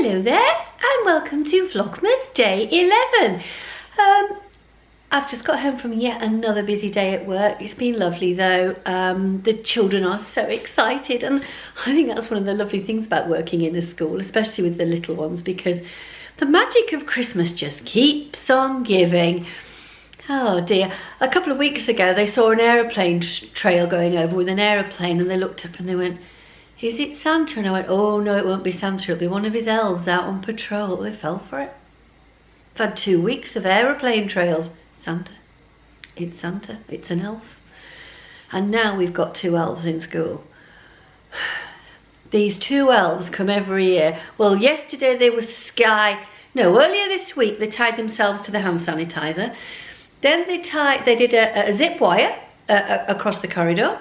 Hello there and welcome to Vlogmas day 11. I've just got home from yet another busy day at work. It's been lovely though. The children are so excited, and I think that's one of the lovely things about working in a school, especially with the little ones, because the magic of Christmas just keeps on giving. Oh dear. A couple of weeks ago they saw an aeroplane trail going over with an aeroplane, and they looked up and they went, "Is it Santa?" And I went, "Oh no, it won't be Santa, it'll be one of his elves out on patrol." They fell for it. I've had 2 weeks of aeroplane trails. Santa. It's Santa. It's an elf. And now we've got 2 elves in school. These 2 elves come every year. Well, yesterday they were earlier this week they tied themselves to the hand sanitizer. Then they did a zip wire across the corridor.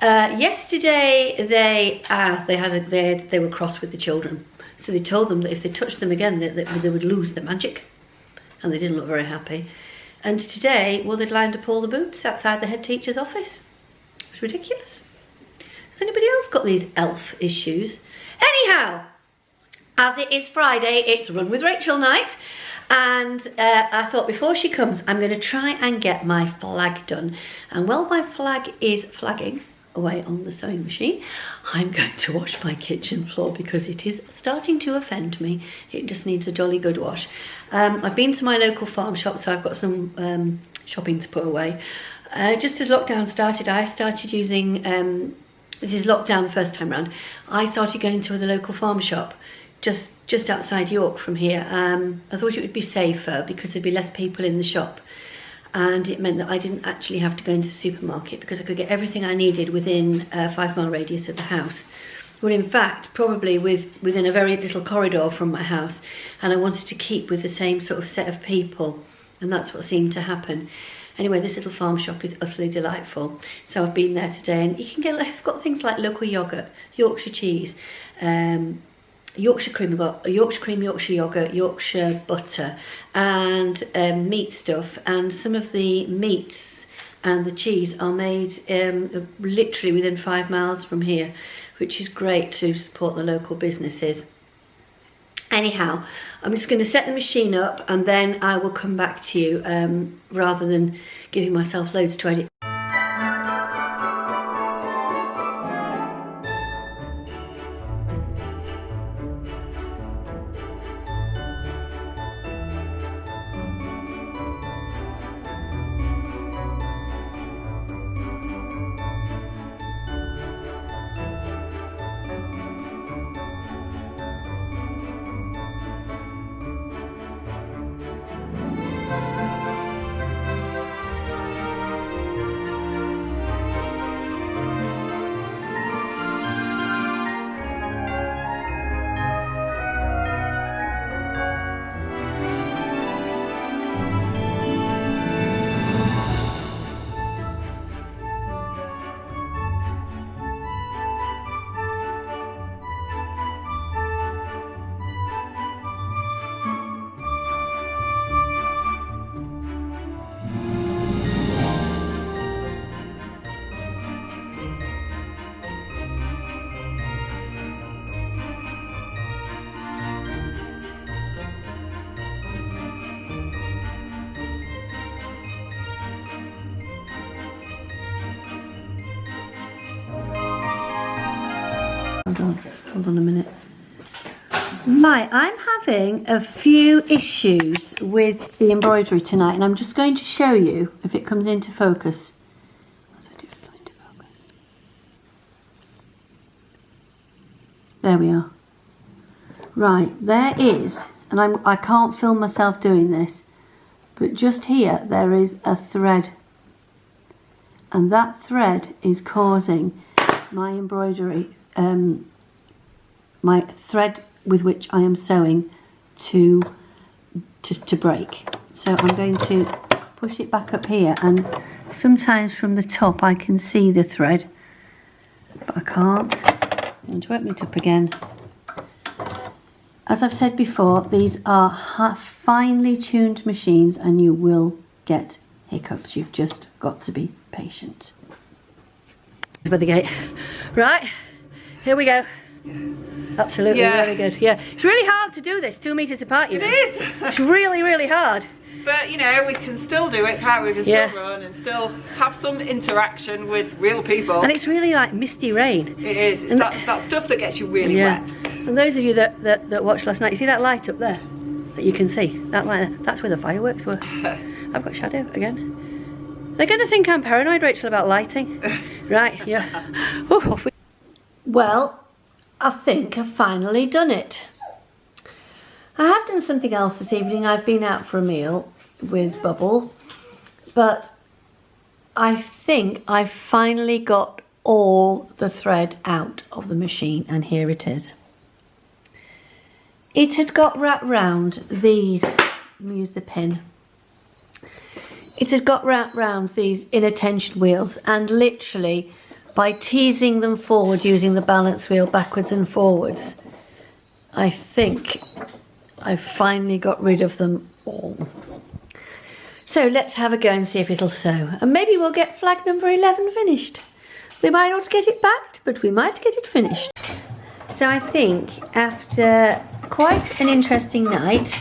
Yesterday they were cross with the children, so they told them that if they touched them again they would lose the magic, and they didn't look very happy. And today, well, they'd lined up all the boots outside the head teacher's office. It's ridiculous. Has anybody else got these elf issues? Anyhow, as it is Friday, it's Run with Rachel night. And I thought before she comes, I'm going to try and get my flag done. And while my flag is flagging away on the sewing machine, I'm going to wash my kitchen floor because it is starting to offend me. It just needs a jolly good wash. I've been to my local farm shop, so I've got some shopping to put away. Just as lockdown started, I started using, this is lockdown the first time round, I started going to the local farm shop just outside York from here. I thought it would be safer because there'd be less people in the shop, and it meant that I didn't actually have to go into the supermarket because I could get everything I needed within a 5-mile radius of the house. Well, in fact, probably within a very little corridor from my house, and I wanted to keep with the same sort of set of people, and that's what seemed to happen. Anyway, this little farm shop is utterly delightful, so I've been there today, and you can get, I've got things like local yoghurt, Yorkshire cheese, Yorkshire cream, I've got Yorkshire cream, Yorkshire yoghurt, Yorkshire butter, and meat stuff. And some of the meats and the cheese are made literally within 5 miles from here, which is great to support the local businesses. Anyhow, I'm just going to set the machine up and then I will come back to you rather than giving myself loads to edit. Hold on a minute. Right, I'm having a few issues with the embroidery tonight, and I'm just going to show you if it comes into focus. There we are. Right, there is, and I can't film myself doing this, but just here there is a thread, and that thread is causing my embroidery, my thread with which I am sewing to break. So I'm going to push it back up here, and sometimes from the top I can see the thread, but I can't. I'm going to open it up again. As I've said before, these are finely tuned machines and you will get hiccups. You've just got to be patient. By the gate. Right, here we go. Absolutely, really good. Yeah, it's really hard to do this 2 meters apart. You know? It is. It's really, really hard. But you know, we can still do it, can't we? We can still run and still have some interaction with real people. And it's really like misty rain. It is. It's that stuff that gets you really wet. And those of you that watched last night, you see that light up there that you can see? That light, that's where the fireworks were. I've got shadow again. They're going to think I'm paranoid, Rachel, about lighting. Right, yeah. Ooh, off we... Well, I think I've finally done it. I have done something else this evening. I've been out for a meal with Bubble, but I think I finally got all the thread out of the machine, and here it is. It had got wrapped round these, let me use the pin. It had got wrapped round these inner tension wheels, and literally by teasing them forward using the balance wheel backwards and forwards, I think I finally got rid of them all. So let's have a go and see if it'll sew. And maybe we'll get flag number 11 finished. We might not get it backed, but we might get it finished. So I think after quite an interesting night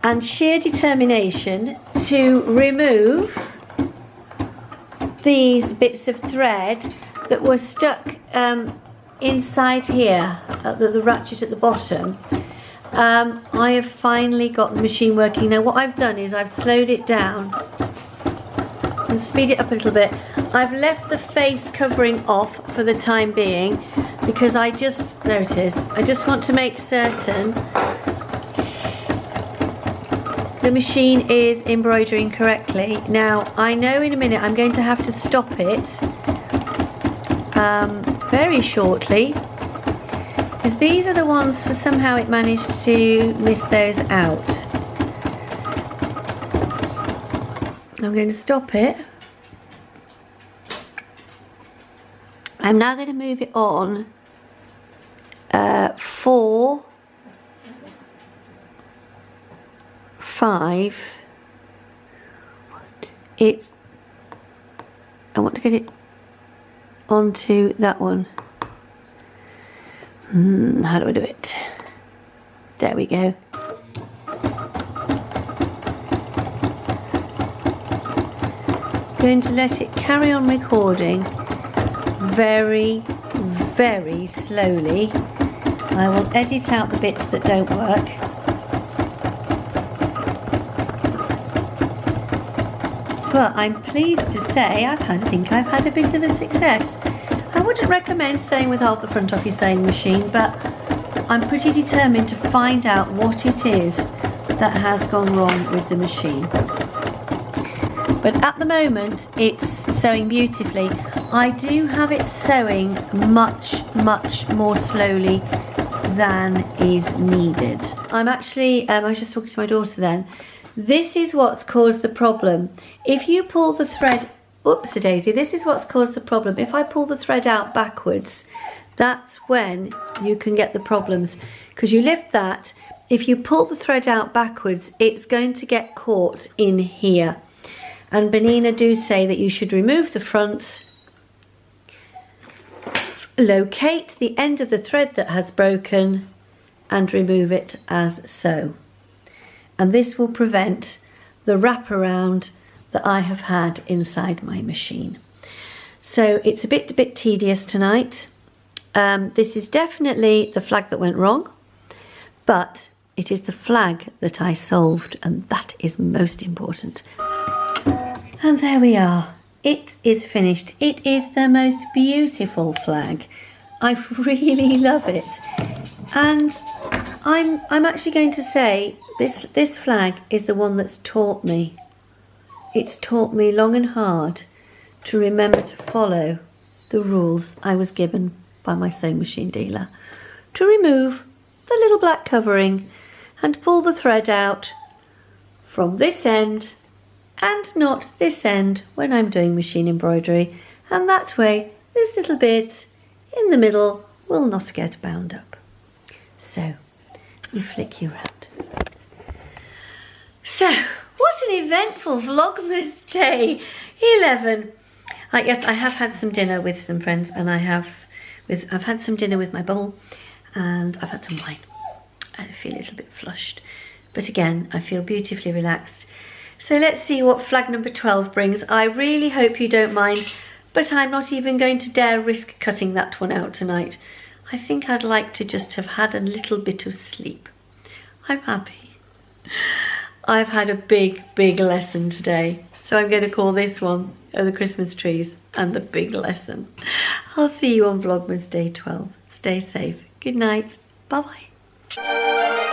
and sheer determination to remove these bits of thread that were stuck inside here, the ratchet at the bottom, I have finally got the machine working. Now what I've done is I've slowed it down and speed it up a little bit. I've left the face covering off for the time being because I just, there it is, I just want to make certain the machine is embroidering correctly. Now I know in a minute I'm going to have to stop it very shortly, because these are the ones, somehow it managed to miss those out. I'm going to stop it. I'm now going to move it on 4, 5. I want to get it onto that one. How do I do it? There we go. Going to let it carry on recording very, very slowly. I will edit out the bits that don't work. But I'm pleased to say I think I've had a bit of a success. I wouldn't recommend staying with half the front off your sewing machine, but I'm pretty determined to find out what it is that has gone wrong with the machine. But at the moment it's sewing beautifully. I do have it sewing much, much more slowly than is needed. I'm actually, I was just talking to my daughter then. This is what's caused the problem. If you pull the thread, oops-a-daisy, this is what's caused the problem. If I pull the thread out backwards, that's when you can get the problems. Because you lift that, if you pull the thread out backwards, it's going to get caught in here. And Benina do say that you should remove the front, locate the end of the thread that has broken, and remove it as so. And this will prevent the wraparound that I have had inside my machine. So it's a bit tedious tonight. This is definitely the flag that went wrong, but it is the flag that I solved, and that is most important. And there we are. It is finished. It is the most beautiful flag. I really love it. And I'm actually going to say this flag is the one that's taught me. It's taught me long and hard to remember to follow the rules I was given by my sewing machine dealer. To remove the little black covering and pull the thread out from this end and not this end when I'm doing machine embroidery, and that way this little bit in the middle will not get bound up. So let me flick you around. So what an eventful Vlogmas day 11. Yes, I have had some dinner with some friends, and I've had some dinner with my Bubble, and I've had some wine. I feel a little bit flushed, but again, I feel beautifully relaxed. So let's see what flag number 12 brings. I really hope you don't mind, but I'm not even going to dare risk cutting that one out tonight. I think I'd like to just have had a little bit of sleep. I'm happy. I've had a big lesson today, so I'm going to call this one the Christmas trees and the big lesson. I'll see you on Vlogmas day 12. Stay safe. Good night. Bye bye.